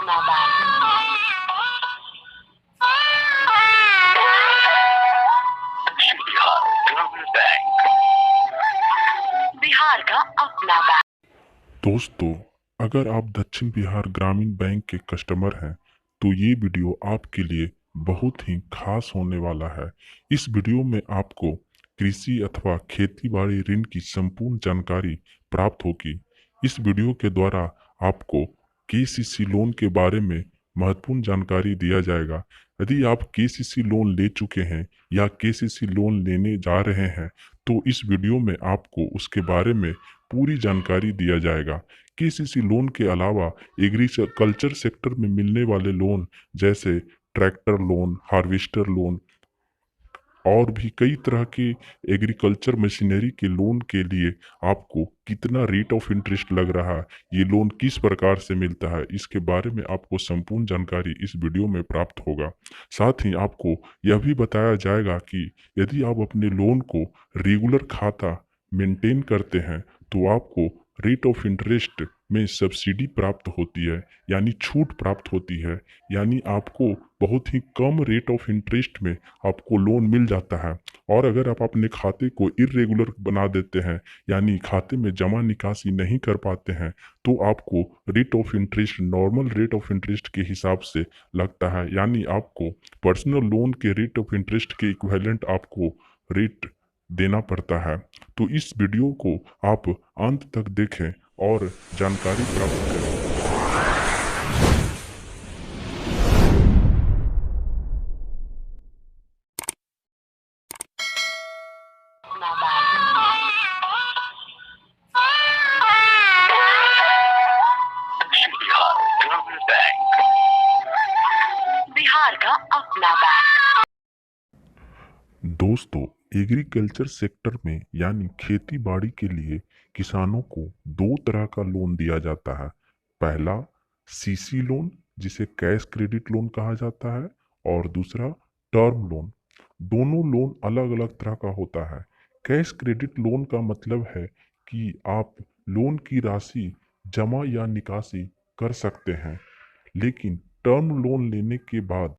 अपना बैंक। बिहार ग्रामीण बैंक, बिहार का अपना बैंक। दोस्तों, अगर आप दक्षिण बिहार ग्रामीण बैंक के कस्टमर हैं तो ये वीडियो आपके लिए बहुत ही खास होने वाला है। इस वीडियो में आपको कृषि अथवा खेती बाड़ी ऋण की संपूर्ण जानकारी प्राप्त होगी। इस वीडियो के द्वारा आपको केसीसी लोन के बारे में महत्वपूर्ण जानकारी दिया जाएगा। यदि आप केसीसी लोन ले चुके हैं या केसीसी लोन लेने जा रहे हैं तो इस वीडियो में आपको उसके बारे में पूरी जानकारी दिया जाएगा। केसीसी लोन के अलावा एग्रीकल्चर सेक्टर में मिलने वाले लोन जैसे ट्रैक्टर लोन, हार्वेस्टर लोन और भी कई तरह के एग्रीकल्चर मशीनरी के लोन के लिए आपको कितना रेट ऑफ इंटरेस्ट लग रहा है, ये लोन किस प्रकार से मिलता है, इसके बारे में आपको संपूर्ण जानकारी इस वीडियो में प्राप्त होगा। साथ ही आपको यह भी बताया जाएगा कि यदि आप अपने लोन को रेगुलर खाता मेंटेन करते हैं तो आपको रेट ऑफ इंटरेस्ट में सब्सिडी प्राप्त होती है, यानी छूट प्राप्त होती है। यानी आपको बहुत ही कम रेट ऑफ इंटरेस्ट में आपको लोन मिल जाता है। और अगर आप अपने खाते को इरेगुलर बना देते हैं, यानी खाते में जमा निकासी नहीं कर पाते हैं, तो आपको rate of interest normal rate of interest के हिसाब से लगता है। यानी आपको पर्सनल लोन के रेट ऑफ इंटरेस्ट के इक्विवेलेंट आपको रेट देना पड़ता है। तो इस वीडियो को आप अंत तक देखें और जानकारी प्राप्त करें। अपना बैंक। बिहार ग्रामीण बैंक, बिहार का अपना बैंक। दोस्तों, एग्रीकल्चर सेक्टर में यानी खेती बाड़ी के लिए किसानों को दो तरह का लोन दिया जाता है। पहला सीसी लोन, जिसे कैश क्रेडिट लोन कहा जाता है, और दूसरा टर्म लोन। दोनों लोन अलग अलग तरह का होता है। कैश क्रेडिट लोन का मतलब है कि आप लोन की राशि जमा या निकासी कर सकते हैं, लेकिन टर्म लोन लेने के बाद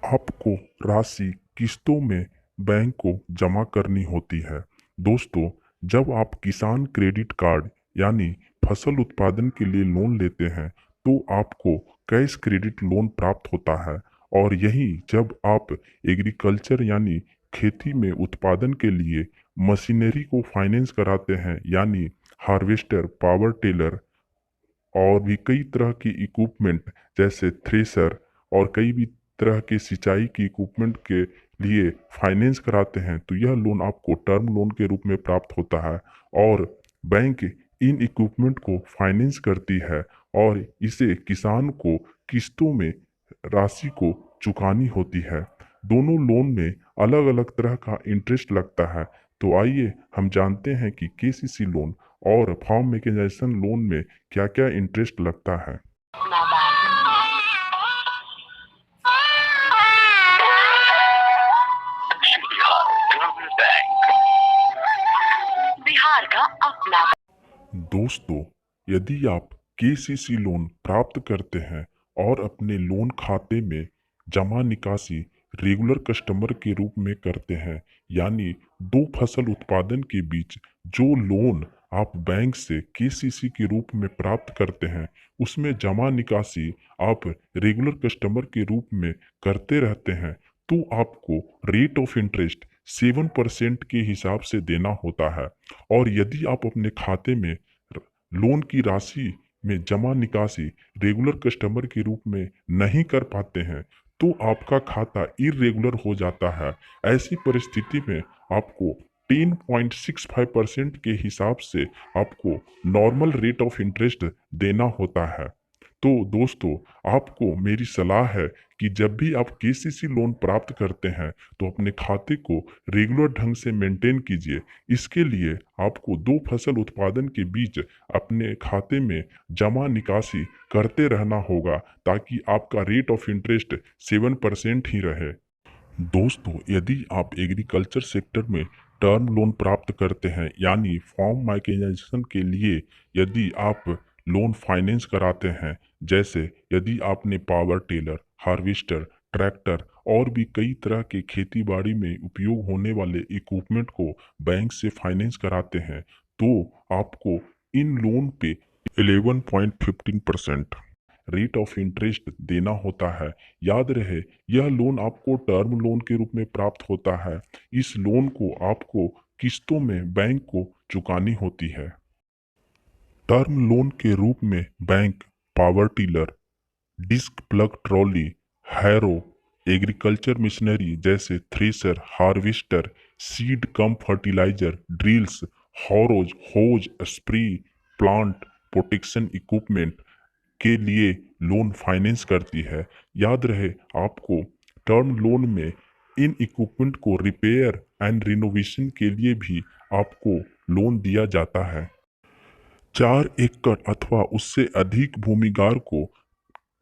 आपको राशि किस्तों में बैंक को जमा करनी होती है। दोस्तों, जब आप किसान क्रेडिट कार्ड यानी फसल उत्पादन के लिए लोन लेते हैं तो आपको कैश क्रेडिट लोन प्राप्त होता है। और यही जब आप एग्रीकल्चर यानी खेती में उत्पादन के लिए मशीनरी को फाइनेंस कराते हैं, यानी हार्वेस्टर, पावर टेलर और भी कई तरह की इक्विपमेंट जैसे थ्रेसर और कई भी तरह के सिंचाई की इक्विपमेंट के लिए फाइनेंस कराते हैं, तो यह लोन आपको टर्म लोन के रूप में प्राप्त होता है। और बैंक इन इक्विपमेंट को फाइनेंस करती है और इसे किसान को किस्तों में राशि को चुकानी होती है। दोनों लोन में अलग अलग तरह का इंटरेस्ट लगता है। तो आइए हम जानते हैं कि केसीसी लोन और फार्म मैकेनाइजेशन लोन में क्या क्या इंटरेस्ट लगता है। अपना बैंक। बिहार ग्रामीण बैंक, बिहार का अपना बैंक। दोस्तों, यदि आप केसीसी लोन प्राप्त करते हैं और अपने लोन खाते में जमा निकासी रेगुलर कस्टमर के रूप में करते हैं, यानी दो फसल उत्पादन के बीच जो लोन आप बैंक से केसीसी के रूप में प्राप्त करते हैं उसमें जमा निकासी आप रेगुलर कस्टमर के रूप में करते रहते हैं, तो आपको रेट ऑफ इंटरेस्ट 7% के हिसाब से देना होता है। और यदि आप अपने खाते में लोन की राशि में जमा निकासी रेगुलर कस्टमर के रूप में नहीं कर पाते हैं तो आपका खाता इरेगुलर हो जाता है। ऐसी परिस्थिति में आपको 10.65% के हिसाब से आपको नॉर्मल रेट ऑफ इंटरेस्ट देना होता है। तो दोस्तों, आपको मेरी सलाह है कि जब भी आप केसीसी लोन प्राप्त करते हैं तो अपने खाते को रेगुलर ढंग से मेंटेन कीजिए। इसके लिए आपको दो फसल उत्पादन के बीच अपने खाते में जमा निकासी करते रहना होगा ताकि आपका रेट ऑफ इंटरेस्ट 7% ही रहे। दोस्तों, यदि आप एग्रीकल्चर सेक्टर में टर्म लोन प्राप्त करते हैं, यानी फार्म मैकेनाइजेशन के लिए यदि आप लोन फाइनेंस कराते हैं। जैसे यदि आपने पावर टिलर, हार्वेस्टर, ट्रैक्टर और भी कई तरह के खेती बाड़ी में उपयोग होने वाले इक्विपमेंट को बैंक से फाइनेंस कराते हैं तो आपको इन लोन पे 11.15% रेट ऑफ इंटरेस्ट देना होता है। याद रहे, यह लोन आपको टर्म लोन के रूप में प्राप्त होता है। इस लोन को आपको किस्तों में बैंक को चुकानी होती है। टर्म लोन के रूप में bank power tiller, disc plough trolley, harrow, agriculture machinery जैसे thresher, harvester, seed cum fertiliser, drills, harrows, hoes, spray, plant protection equipment के लिए लोन फाइनेंस करती है। याद रहे, आपको टर्म लोन में इन इक्विपमेंट को रिपेयर एंड रिनोवेशन के लिए भी आपको लोन दिया जाता है। 4 एकड़ अथवा उससे अधिक भूमिगार को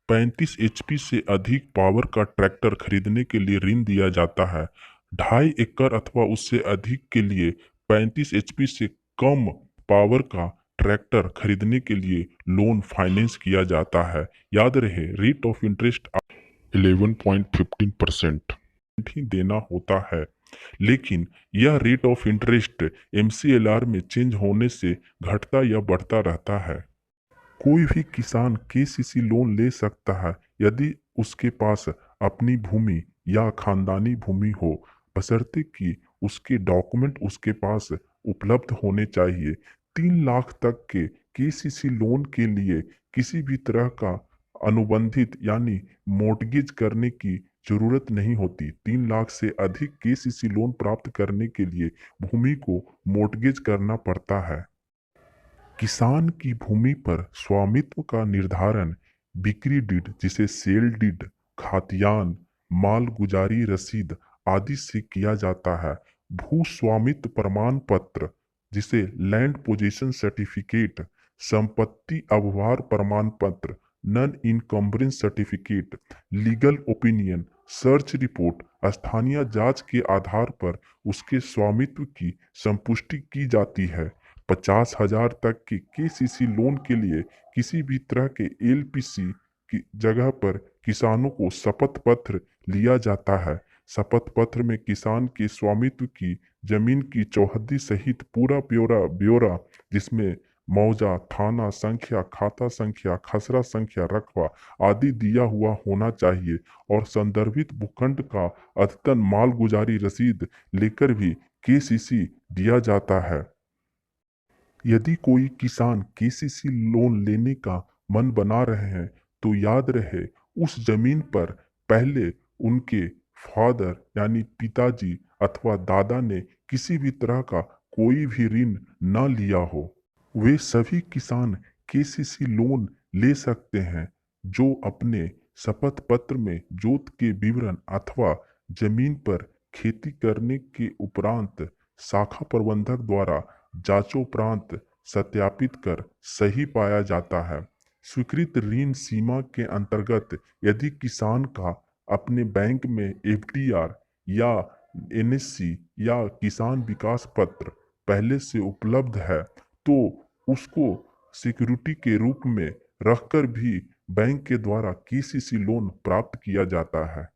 35 एचपी से अधिक पावर का ट्रैक्टर खरीदने के लिए ऋण दिया जाता है। 2.5 एकड़ अथवा उससे अधिक के लिए 35 एचपी से कम पावर का ट्रैक्टर खरीदने के लिए लोन फाइनेंस किया जाता है। याद रहे, रेट ऑफ इंटरेस्ट 11.15% ही देना होता है, लेकिन यह रेट ऑफ इंटरेस्ट MCLR में चेंज होने से घटता या बढ़ता रहता है। कोई भी किसान KCC लोन ले सकता है यदि उसके पास अपनी भूमि या खानदानी भूमि हो, बशर्ते कि उसके डॉक्यूमेंट उसके पास उपलब्ध होने चाहिए। 3 लाख तक के KCC लोन के लिए किसी भी तरह का अनुबंधित यानी मोर्टगेज करने की जरूरत नहीं होती। 3 लाख से अधिक KCC लोन प्राप्त करने के लिए भूमि को मोर्टगेज करना पड़ता है। किसान की भूमि पर स्वामित्व का निर्धारण बिक्री डीड जिसे सेल डीड, खातियान, मालगुजारी रसीद आदि से किया जाता है। भू स्वामित्व प्रमाण पत्र जिसे लैंड पोजीशन सर्टिफिकेट, संपत्ति अवहार प्रमाण पत्र, non encumbrance certificate, legal opinion, search report, स्थानीय जांच के आधार पर उसके स्वामित्व की संपुष्टि की जाती है। 50,000 तक के KCC लोन के लिए किसी भी तरह के LPC की जगह पर किसानों को शपथ पत्र लिया जाता है। शपथ पत्र में किसान के स्वामित्व की जमीन की चौहद्दी सहित पूरा ब्यौरा जिसमें मौजा, थाना संख्या, खाता संख्या, खसरा संख्या, रकबा आदि दिया हुआ होना चाहिए और संदर्भित भूखंड का अद्यतन मालगुजारी रसीद लेकर भी KCC दिया जाता है। यदि कोई किसान KCC लोन लेने का मन बना रहे हैं तो याद रहे, उस जमीन पर पहले उनके फादर यानी पिताजी अथवा दादा ने किसी भी तरह का कोई भी ऋण न लिया हो। वे सभी किसान KCC लोन ले सकते हैं जो अपने शपथ पत्र में जोत के विवरण अथवा जमीन पर खेती करने के उपरांत शाखा प्रबंधक द्वारा जांचोपरांत सत्यापित कर सही पाया जाता है। स्वीकृत ऋण सीमा के अंतर्गत यदि किसान का अपने बैंक में FDR या NSC या किसान विकास पत्र पहले से उपलब्ध है तो उसको सिक्योरिटी के रूप में रखकर भी बैंक के द्वारा KCC लोन प्राप्त किया जाता है।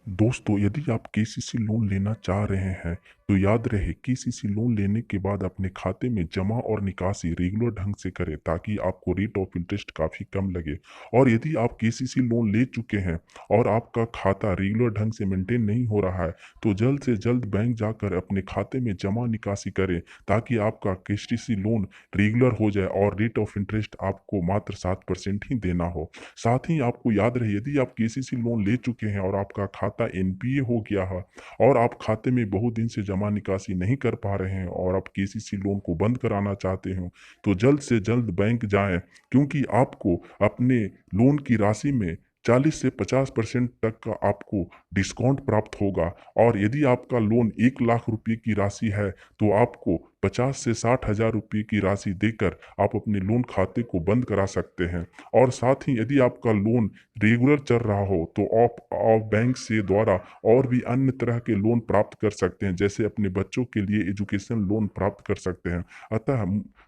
दोस्तों, यदि आप KCC लोन लेना चाह रहे हैं तो याद रहे, KCC लोन लेने के बाद अपने खाते में जमा और निकासी रेगुलर ढंग से करें ताकि आपको रेट ऑफ इंटरेस्ट काफ़ी कम लगे। और यदि आप KCC लोन ले चुके हैं और आपका खाता रेगुलर ढंग से मेंटेन नहीं हो रहा है तो जल्द से जल्द बैंक जाकर अपने खाते में जमा निकासी करें ताकि आपका KCC लोन रेगुलर हो जाए और रेट ऑफ इंटरेस्ट आपको मात्र 7% ही देना हो। साथ ही आपको याद रहे, यदि आप KCC लोन ले चुके हैं और आपका खाता NPA हो गया है और आप खाते में बहुत दिन से जमा निकासी नहीं कर पा रहे हैं और आप KCC लोन को बंद कराना चाहते हो तो जल्द से जल्द बैंक जाएं, क्योंकि आपको अपने लोन की राशि में 40 से 50% तक का आपको डिस्काउंट प्राप्त होगा। और यदि आपका लोन 1 लाख रुपए की राशि है तो आपको 50 से 60 हज़ार रुपये की राशि देकर आप अपने लोन खाते को बंद करा सकते हैं। और साथ ही यदि आपका लोन रेगुलर चल रहा हो तो आप बैंक से द्वारा और भी अन्य तरह के लोन प्राप्त कर सकते हैं, जैसे अपने बच्चों के लिए एजुकेशन लोन प्राप्त कर सकते हैं। अतः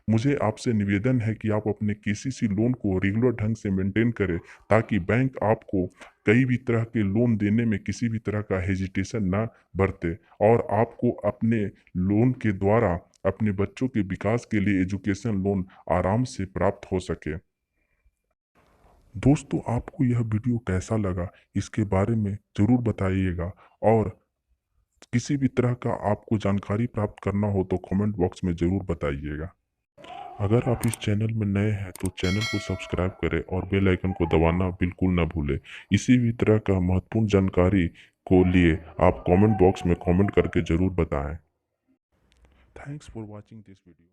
मुझे आपसे निवेदन है कि आप अपने केसीसी लोन को रेगुलर ढंग से मेंटेन करें, ताकि बैंक आपको कई भी तरह के लोन देने में किसी भी तरह का हेजिटेशन ना बरते और आपको अपने लोन के द्वारा अपने बच्चों के विकास के लिए एजुकेशन लोन आराम से प्राप्त हो सके। दोस्तों, आपको यह वीडियो कैसा लगा इसके बारे में ज़रूर बताइएगा, और किसी भी तरह का आपको जानकारी प्राप्त करना हो तो कमेंट बॉक्स में ज़रूर बताइएगा। अगर आप इस चैनल में नए हैं तो चैनल को सब्सक्राइब करें और बेल आइकन को दबाना बिल्कुल ना भूलें। इसी भी तरह का महत्वपूर्ण जानकारी को लिए आप कमेंट बॉक्स में कमेंट करके ज़रूर बताएं। Thanks for watching this video.